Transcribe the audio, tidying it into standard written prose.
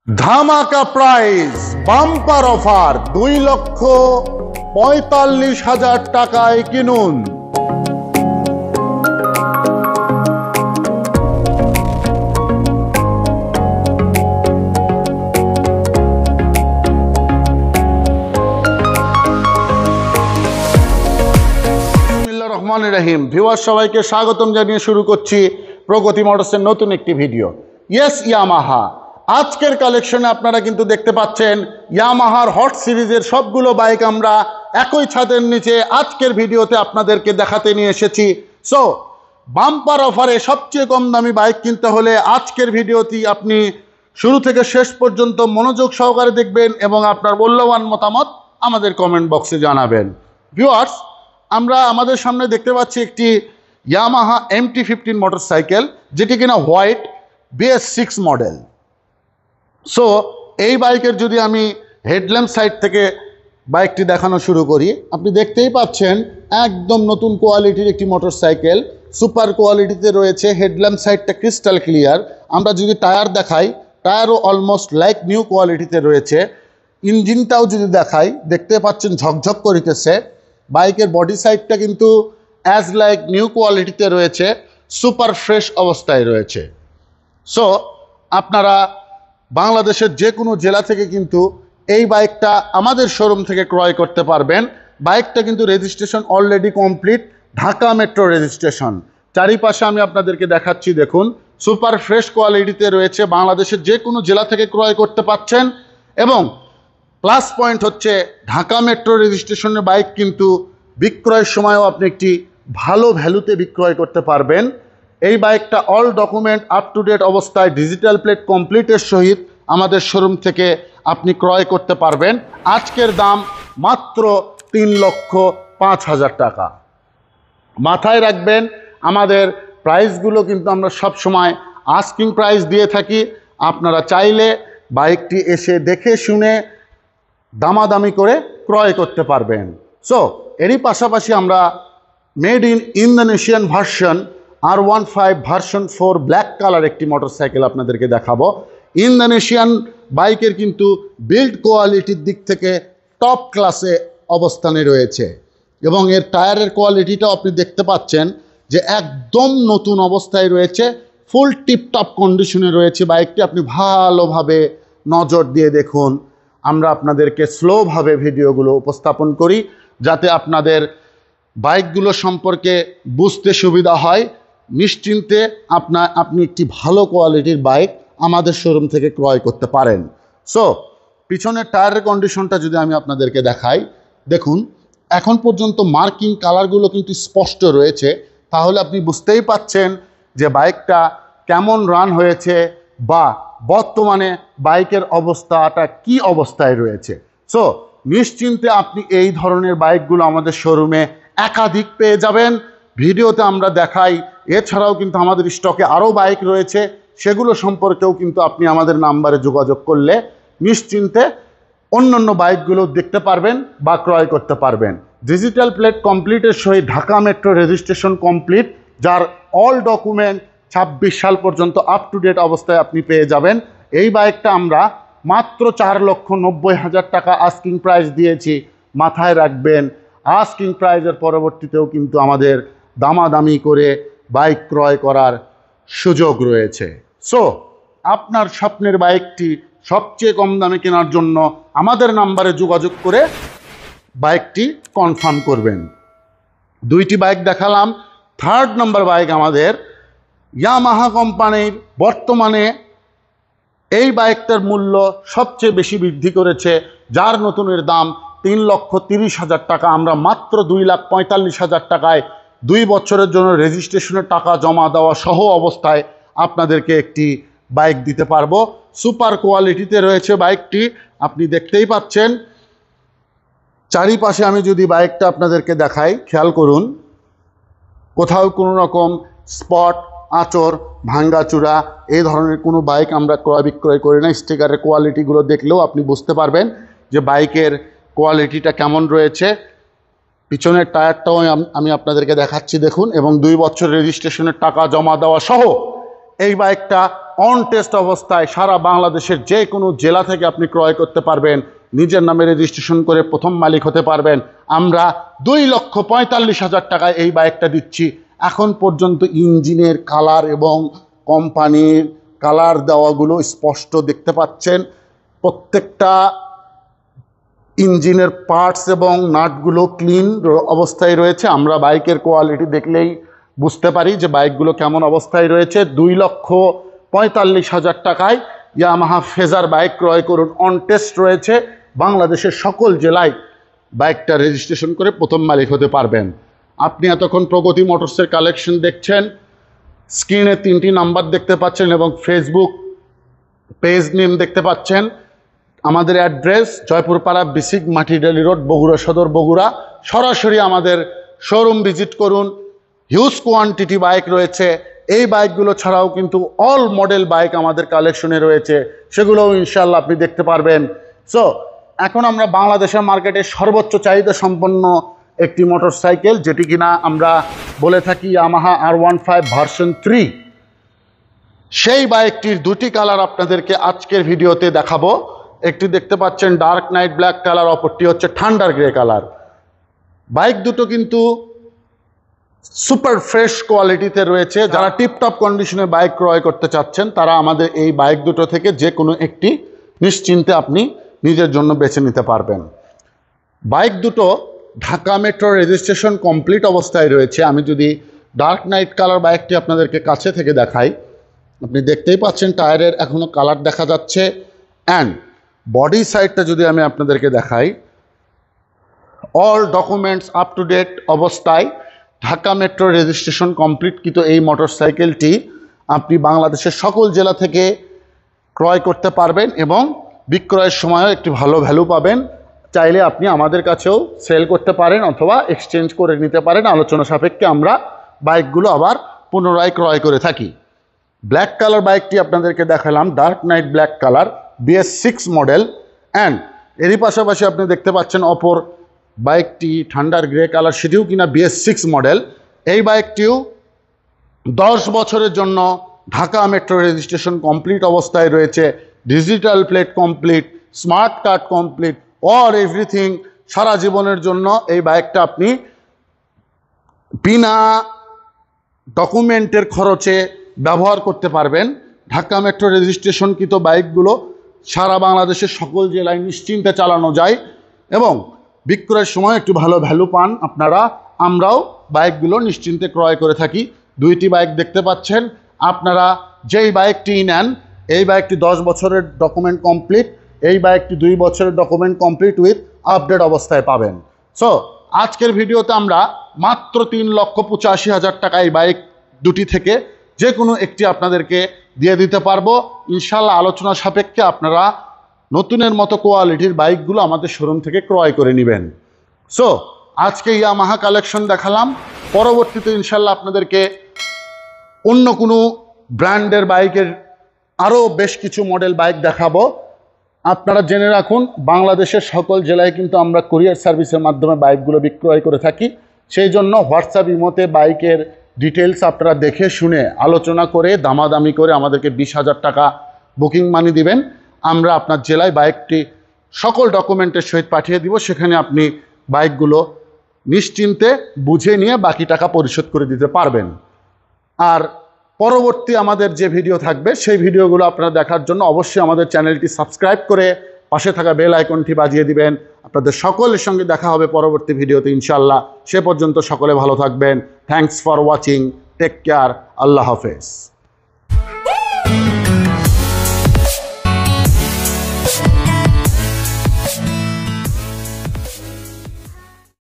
ধামাকা price bumper offer 2,45,000 টাকায় কিনুন। রহমানির রহিম ভিউয়ার সবাইকে স্বাগতম জানিয়ে শুরু করছি প্রগতি মোটরসের নতুন একটি ভিডিও। ইয়েস ইয়ামাহা, আজকের কালেকশনে আপনারা কিন্তু দেখতে পাচ্ছেন ইয়ামাহার হট সিরিজের সবগুলো বাইক আমরা একই ছাদের নিচে আজকের ভিডিওতে আপনাদেরকে দেখাতে নিয়ে এসেছি। সো বাম্পার অফারে সবচেয়ে কম দামি বাইক কিনতে হলে আজকের ভিডিওটি আপনি শুরু থেকে শেষ পর্যন্ত মনোযোগ সহকারে দেখবেন এবং আপনার মূল্যবান মতামত আমাদের কমেন্ট বক্সে জানাবেন। ভিউয়ার্স, আমরা আমাদের সামনে দেখতে পাচ্ছি একটি ইয়ামাহা MT-15 মোটরসাইকেল, যেটি কিনা হোয়াইট BS6 মডেল। সো এই বাইকের যদি আমি হেডল্যাম্প সাইড থেকে বাইকটি দেখানো শুরু করি, আপনি দেখতেই পাচ্ছেন একদম নতুন কোয়ালিটির একটি মোটরসাইকেল, সুপার কোয়ালিটিতে রয়েছে। হেডল্যাম্প সাইডটা ক্রিস্টাল ক্লিয়ার। আমরা যদি টায়ার দেখাই, টায়ারও অলমোস্ট লাইক নিউ কোয়ালিটিতে রয়েছে। ইঞ্জিনটাও যদি দেখাই, দেখতে পাচ্ছেন ঝকঝক করিতেছে। বাইকের বডি সাইডটা কিন্তু অ্যাজ লাইক নিউ কোয়ালিটিতে রয়েছে, সুপার ফ্রেশ অবস্থায় রয়েছে। সো আপনারা বাংলাদেশের যে কোনো জেলা থেকে কিন্তু এই বাইকটা আমাদের শোরুম থেকে ক্রয় করতে পারবেন। বাইকটা কিন্তু registration already complete, Dhaka metro registration. চারিপাশে আমি আপনাদেরকে দেখাচ্ছি, দেখুন সুপার ফ্রেশ কোয়ালিটিতে রয়েছে। বাংলাদেশের যে কোনো জেলা থেকে ক্রয় করতে পারছেন এবং প্লাস পয়েন্ট হচ্ছে ঢাকা মেট্রো রেজিস্ট্রেশনের বাইক কিন্তু বিক্রয়ের সময়ও আপনি একটি ভালো ভ্যালুতে বিক্রয় করতে পারবেন। এই বাইকটা all document up to date অবস্থায় ডিজিটাল প্লেট কমপ্লিটের সহিত আমাদের শোরুম থেকে আপনি ক্রয় করতে পারবেন। আজকের দাম মাত্র 3,05,000 টাকা। মাথায় রাখবেন, আমাদের প্রাইসগুলো কিন্তু আমরা সব সময় আস্কিং প্রাইস দিয়ে থাকি। আপনারা চাইলে বাইকটি এসে দেখে শুনে দামাদামি করে ক্রয় করতে পারবেন। সো এরই পাশাপাশি আমরা made in Indonesian version R15 version 4 black colour একটি মোটরসাইকেল আপনাদেরকে দেখাবো। ইন্দোনেশিয়ান বাইকের কিন্তু বিল্ড কোয়ালিটির দিক থেকে টপ ক্লাসে অবস্থানে রয়েছে এবং এর টায়ারের কোয়ালিটিটাও আপনি দেখতে পাচ্ছেন যে একদম নতুন অবস্থায় রয়েছে, ফুল টিপটপ কন্ডিশনে রয়েছে বাইকটি। আপনি ভালোভাবে নজর দিয়ে দেখুন। আমরা আপনাদেরকে স্লোভাবে ভিডিওগুলো উপস্থাপন করি যাতে আপনাদের বাইকগুলো সম্পর্কে বুঝতে সুবিধা হয়। নিশ্চিন্তে আপনি একটি ভালো কোয়ালিটির বাইক আমাদের শোরুম থেকে ক্রয় করতে পারেন। সো পিছনের টায়ারের কন্ডিশনটা যদি আমি আপনাদেরকে দেখাই, দেখুন এখন পর্যন্ত মার্কিং কালারগুলো কিন্তু স্পষ্ট রয়েছে। তাহলে আপনি বুঝতেই পাচ্ছেন যে বাইকটা কেমন রান হয়েছে বা বর্তমানে বাইকের অবস্থাটা কি অবস্থায় রয়েছে। সো নিশ্চিন্তে আপনি এই ধরনের বাইকগুলো আমাদের শোরুমে একাধিক পেয়ে যাবেন। ভিডিওতে আমরা দেখাই, এছাড়াও কিন্তু আমাদের স্টকে আরও বাইক রয়েছে, সেগুলো সম্পর্কেও কিন্তু আপনি আমাদের নাম্বারে যোগাযোগ করলে নিশ্চিন্তে অন্যান্য বাইকগুলো দেখতে পারবেন বা ক্রয় করতে পারবেন। ডিজিটাল প্লেট কমপ্লিটের সহিত ঢাকা মেট্রো রেজিস্ট্রেশন কমপ্লিট, যার অল ডকুমেন্ট 26 সাল পর্যন্ত আপ টু ডেট অবস্থায় আপনি পেয়ে যাবেন। এই বাইকটা আমরা মাত্র 4,90,000 টাকা আস্কিং প্রাইস দিয়েছি। মাথায় রাখবেন, আস্কিং প্রাইজের পরবর্তীতেও কিন্তু আমাদের দামাদামি করে বাইক ক্রয় করার সুযোগ রয়েছে। সো আপনার স্বপ্নের বাইকটি সবচেয়ে কম দামে কেনার জন্য আমাদের নাম্বারে যোগাযোগ করে বাইকটি কনফার্ম করবেন। দুইটি বাইক দেখালাম। থার্ড নাম্বার বাইক আমাদের ইয়ামাহা কোম্পানির বর্তমানে এই বাইকটার মূল্য সবচেয়ে বেশি বৃদ্ধি করেছে, যার নতুনের দাম 3,30,000 টাকা। আমরা মাত্র 2,45,000 টাকায় 2 বছরের জন্য রেজিস্ট্রেশনের টাকা জমা দেওয়া সহ অবস্থায় আপনাদেরকে একটি বাইক দিতে পারবো। সুপার কোয়ালিটিতে রয়েছে বাইকটি, আপনি দেখতেই পাচ্ছেন। চারিপাশে আমি যদি বাইকটা আপনাদেরকে দেখাই, খেয়াল করুন, কোথাও কোনো রকম স্পট, আঁচড়, ভাঙ্গাচূড়া এই ধরনের কোনো বাইক আমরা ক্রয় বিক্রয় করি না। স্টিকারের কোয়ালিটিগুলো দেখলেও আপনি বুঝতে পারবেন যে বাইকের কোয়ালিটিটা কেমন রয়েছে। পিছনের টায়ারটাও আমি আপনাদেরকে দেখাচ্ছি, দেখুন, এবং 2 বছর রেজিস্ট্রেশনের টাকা জমা দেওয়া সহ এই বাইকটা অন টেস্ট অবস্থায় সারা বাংলাদেশের যে কোনো জেলা থেকে আপনি ক্রয় করতে পারবেন, নিজের নামে রেজিস্ট্রেশন করে প্রথম মালিক হতে পারবেন। আমরা 2,45,000 টাকায় এই বাইকটা দিচ্ছি। এখন পর্যন্ত ইঞ্জিনের কালার এবং কোম্পানির কালার দেওয়াগুলো স্পষ্ট দেখতে পাচ্ছেন। প্রত্যেকটা ইঞ্জিনের পার্টস এবং নাটগুলো ক্লিন অবস্থায় রয়েছে। আমরা বাইকের কোয়ালিটি দেখলেই বুঝতে পারি যে বাইকগুলো কেমন অবস্থায় রয়েছে। 2,45,000 টাকায় ইয়ামাহা ফেজার বাইক ক্রয় করুন। অন টেস্ট রয়েছে, বাংলাদেশের সকল জেলায় বাইকটা রেজিস্ট্রেশন করে প্রথম মালিক হতে পারবেন। আপনি এতক্ষণ প্রগতি মোটরসের কালেকশন দেখছেন। স্ক্রিনে 3টি নাম্বার দেখতে পাচ্ছেন এবং ফেসবুক পেজ নেম দেখতে পাচ্ছেন। আমাদের অ্যাড্রেস জয়পুরপাড়া বিসিক মাটিডালি রোড, বগুড়া সদর, বগুড়া। সরাসরি আমাদের শোরুম ভিজিট করুন। হিউজ কোয়ান্টিটি বাইক রয়েছে। এই বাইকগুলো ছাড়াও কিন্তু অল মডেল বাইক আমাদের কালেকশনে রয়েছে, সেগুলোও ইনশাল্লাহ আপনি দেখতে পারবেন। সো এখন আমরা বাংলাদেশের মার্কেটে সর্বোচ্চ চাহিদা সম্পন্ন একটি মোটরসাইকেল, যেটি কিনা আমরা বলে থাকি ইয়ামাহা R15 ভার্সন 3, সেই বাইকটির দুটি কালার আপনাদেরকে আজকের ভিডিওতে দেখাবো। একটি দেখতে পাচ্ছেন ডার্ক নাইট ব্ল্যাক কালার, অপরটি হচ্ছে থান্ডার গ্রে কালার। বাইক দুটো কিন্তু সুপার ফ্রেশ কোয়ালিটিতে রয়েছে। যারা টিপটপ কন্ডিশনে বাইক ক্রয় করতে চাচ্ছেন তারা আমাদের এই বাইক দুটো থেকে যে কোনো একটি নিশ্চিন্তে আপনি নিজের জন্য বেছে নিতে পারবেন। বাইক দুটো ঢাকা মেট্রো রেজিস্ট্রেশন কমপ্লিট অবস্থায় রয়েছে। আমি যদি ডার্ক নাইট কালার বাইকটি আপনাদেরকে কাছে থেকে দেখাই, আপনি দেখতেই পাচ্ছেন টায়ারের এখনও কালার দেখা যাচ্ছে। অ্যান্ড বডি সাইডটা যদি আমি আপনাদেরকে দেখাই, all documents up to date অবস্থায় ঢাকা মেট্রো রেজিস্ট্রেশন কমপ্লিট। কিন্তু এই মোটরসাইকেলটি আপনি বাংলাদেশের সকল জেলা থেকে ক্রয় করতে পারবেন এবং বিক্রয়ের সময়ও একটি ভালো ভ্যালু পাবেন। চাইলে আপনি আমাদের কাছেও সেল করতে পারেন অথবা এক্সচেঞ্জ করে নিতে পারেন। আলোচনা সাপেক্ষে আমরা বাইকগুলো আবার পুনরায় ক্রয় করে থাকি। ব্ল্যাক কালার বাইকটি আপনাদেরকে দেখালাম, dark night black colour, BS6 model. And এরই পাশাপাশি আপনি দেখতে পাচ্ছেন অপর বাইকটি থান্ডার গ্রে কালার, সেটিও কিনা BS6 মডেল। এই বাইকটিও 10 বছরের জন্য ঢাকা মেট্রো রেজিস্ট্রেশন কমপ্লিট অবস্থায় রয়েছে। Digital plate complete, smart card complete, or everything. সারা জীবনের জন্য এই বাইকটা আপনি বিনা ডকুমেন্টের খরচে ব্যবহার করতে পারবেন। ঢাকা মেট্রো রেজিস্ট্রেশনকৃত বাইকগুলো সারা বাংলাদেশের সকল জেলায় নিশ্চিন্তে চালানো যায় এবং বিক্রয়ের সময় একটু ভালো ভ্যালু পান আপনারা। আমরাও বাইকগুলো নিশ্চিন্তে ক্রয় করে থাকি। দুইটি বাইক দেখতে পাচ্ছেন। আপনারা যেই বাইকটি নেন, এই বাইকটি 10 বছরের ডকুমেন্ট কমপ্লিট, এই বাইকটি 2 বছরের ডকুমেন্ট কমপ্লিট উইথ আপডেট অবস্থায় পাবেন। সো আজকের ভিডিওতে আমরা মাত্র 3,85,000 টাকা এই বাইক দুটি থেকে যে কোনো একটি আপনাদেরকে দিয়ে দিতে পারবো ইনশাল্লাহ। আলোচনা সাপেক্ষে আপনারা নতুনের মতো কোয়ালিটির বাইকগুলো আমাদের শোরুম থেকে ক্রয় করে নেবেন। সো আজকে ইয়ামাহা কালেকশন দেখালাম, পরবর্তীতে ইনশাল্লাহ আপনাদেরকে অন্য কোনো ব্র্যান্ডের বাইকের আরও বেশ কিছু মডেল বাইক দেখাবো। আপনারা জেনে রাখুন, বাংলাদেশের সকল জেলায় কিন্তু আমরা কুরিয়ার সার্ভিসের মাধ্যমে বাইকগুলো বিক্রয় করে থাকি। সেই জন্য হোয়াটসঅ্যাপ ইমোতে বাইকের ডিটেলস আপনারা দেখে শুনে আলোচনা করে দামাদামি করে আমাদেরকে 20,000 টাকা বুকিং মানি দিবেন। আমরা আপনার জেলায় বাইকটি সকল ডকুমেন্টের সহিত পাঠিয়ে দিব। সেখানে আপনি বাইকগুলো নিশ্চিন্তে বুঝে নিয়ে বাকি টাকা পরিশোধ করে দিতে পারবেন। আর পরবর্তী আমাদের যে ভিডিও থাকবে সেই ভিডিওগুলো আপনারা দেখার জন্য অবশ্যই আমাদের চ্যানেলটি সাবস্ক্রাইব করে পাশে থাকা বেল আইকনটি বাজিয়ে দিবেন। আপনাদের সকলের সঙ্গে দেখা হবে পরবর্তী ভিডিওতে ইনশাল্লাহ। সে পর্যন্ত সকলে ভালো থাকবেন। Thanks for watching. Take care. আল্লাহ হাফেজ।